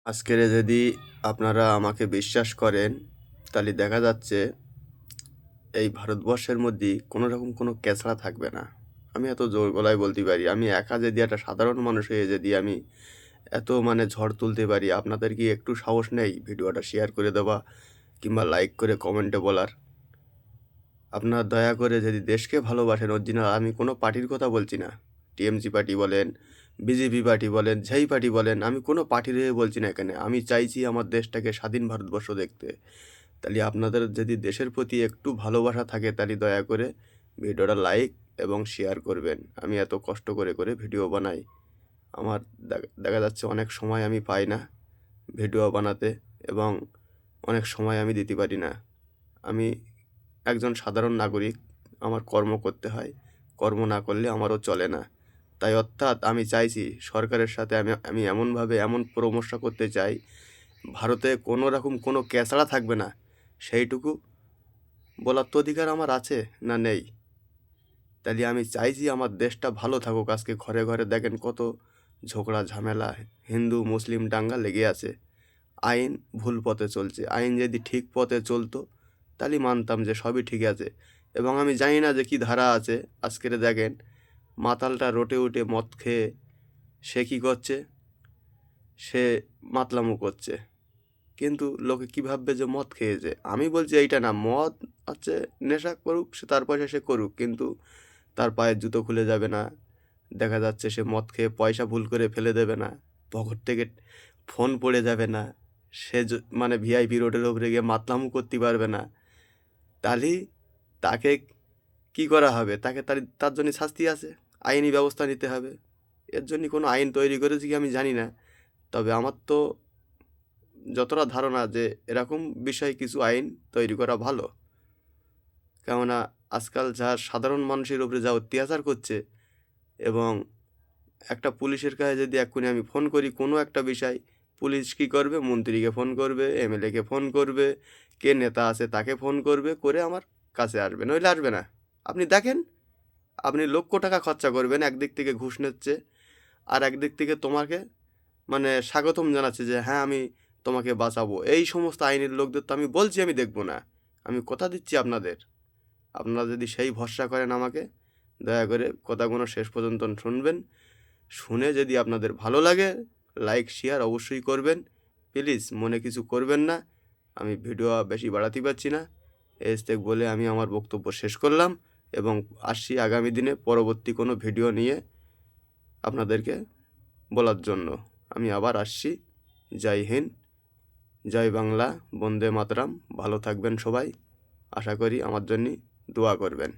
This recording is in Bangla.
আজকের যদি আপনারা আমাকে বিশ্বাস করেন তাহলে দেখা যাচ্ছে এই ভারতবর্ষের মধ্যে কোনো রকম কোনো ক্যাচড়া থাকবে না। আমি এত জোর গলায় বলতে পারি, আমি একা যদি একটা সাধারণ মানুষ হয়ে যদি আমি এত ঝড় তুলতে পারি, আপনাদের কি একটু সাহস নেই ভিডিওটা শেয়ার করে দেওয়া কিংবা লাইক করে কমেন্টে বলার? আপনারা দয়া করে যদি দেশকে ভালোবাসেন অরিজিনাল, আমি কোনো পার্টির কথা বলছি না, টিএমসি পার্টি বলেন, বিজেপি পার্টি বলেন, যেই পার্টি বলেন, আমি কোনো পার্টির হয়ে বলছি না এখানে। আমি চাইছি আমার দেশটাকে স্বাধীন ভারতবর্ষ দেখতে। তাহলে আপনাদের যদি দেশের প্রতি একটু ভালোবাসা থাকে তাহলে দয়া করে ভিডিওটা লাইক এবং শেয়ার করবেন। আমি এত কষ্ট করে করে ভিডিও বানাই, আমার দেখা যাচ্ছে অনেক সময় আমি পাই না ভিডিও বানাতে, এবং অনেক সময় আমি দিতে পারি না। আমি একজন সাধারণ নাগরিক, আমার কর্ম করতে হয়, কর্ম না করলে আমারও চলে না। তাই অর্থাৎ আমি চাইছি সরকারের সাথে আমি আমি এমনভাবে এমন পরামর্শ করতে চাই, ভারতে কোনো রকম কোনো ক্যাচড়া থাকবে না, সেইটুকু বলার তো অধিকার আমার আছে না নেই? তাহলে আমি চাইছি আমার দেশটা ভালো থাকুক। আজকে ঘরে ঘরে দেখেন কত ঝগড়া ঝামেলা, হিন্দু মুসলিম দাঙ্গা লেগে আছে। আইন ভুল পথে চলছে, আইন যদি ঠিক পথে চলতো তাহলে মানতাম যে সবই ঠিক আছে। এবং আমি জানি না যে কী ধারা আছে। আজকের দেখেন মাতালটা রোটে উঠে মদ খেয়ে সে কী করছে, সে মাতলামো করছে, কিন্তু লোকে কী ভাববে যে মদ খেয়েছে। আমি বলছি এইটা না, মদ হচ্ছে নেশা করুক, সে তার পয়সা সে করুক, কিন্তু তার পায়ের জুতো খুলে যাবে না। দেখা যাচ্ছে সে মদ খেয়ে পয়সা ভুল করে ফেলে দেবে না, পকেট থেকে ফোন পড়ে যাবে না, সে ভিআইপি রোডের উপরে গিয়ে মাতলামো করতে পারবে না। তাহলে তাকে কি করা হবে? তাকে তার জন্য শাস্তি আছে, আইনি ব্যবস্থা নিতে হবে। এর জন্য কোনো আইন তৈরি করেছে কি আমি জানি না, তবে আমার তো যতটা ধারণা যে এরকম বিষয়ে কিছু আইন তৈরি করা ভালো। কেননা আজকাল যা সাধারণ মানুষের উপরে যা অত্যাচার করছে, এবং একটা পুলিশের কাছে যদি এক্ষুনি আমি ফোন করি কোনো একটা বিষয়, পুলিশ কী করবে? মন্ত্রীকে ফোন করবে, এমএলএকে ফোন করবে, কে নেতা আছে তাকে ফোন করবে, করে আমার কাছে আসবে, নইলে আসবে না। আপনি দেখেন, আপনি লক্ষ টাকা খরচা করবেন, একদিক থেকে ঘুষ নিচ্ছে, আর একদিক থেকে তোমাকে স্বাগতম জানাচ্ছে যে হ্যাঁ আমি তোমাকে বাঁচাবো। এই সমস্ত আইনের লোকদের তো আমি বলছি আমি দেখব না। আমি কথা দিচ্ছি আপনাদের, আপনারা যদি সেই ভরসা করেন আমাকে, দয়া করে কথাগুলো শেষ পর্যন্ত শুনবেন। শুনে যদি আপনাদের ভালো লাগে, লাইক শেয়ার অবশ্যই করবেন। প্লিজ মনে কিছু করবেন না, আমি ভিডিও বেশি বাড়াতে পারছি না। এস্তেক বলে আমি আমার বক্তব্য শেষ করলাম, এবং আসছি আগামী দিনে পরবর্তী কোনো ভিডিও নিয়ে আপনাদেরকে বলার জন্য। আমি আবার আসছি। জয় হিন্দ, জয় বাংলা, বন্দে মাতরম। ভালো থাকবেন সবাই, আশা করি আমার জন্য দোয়া করবেন।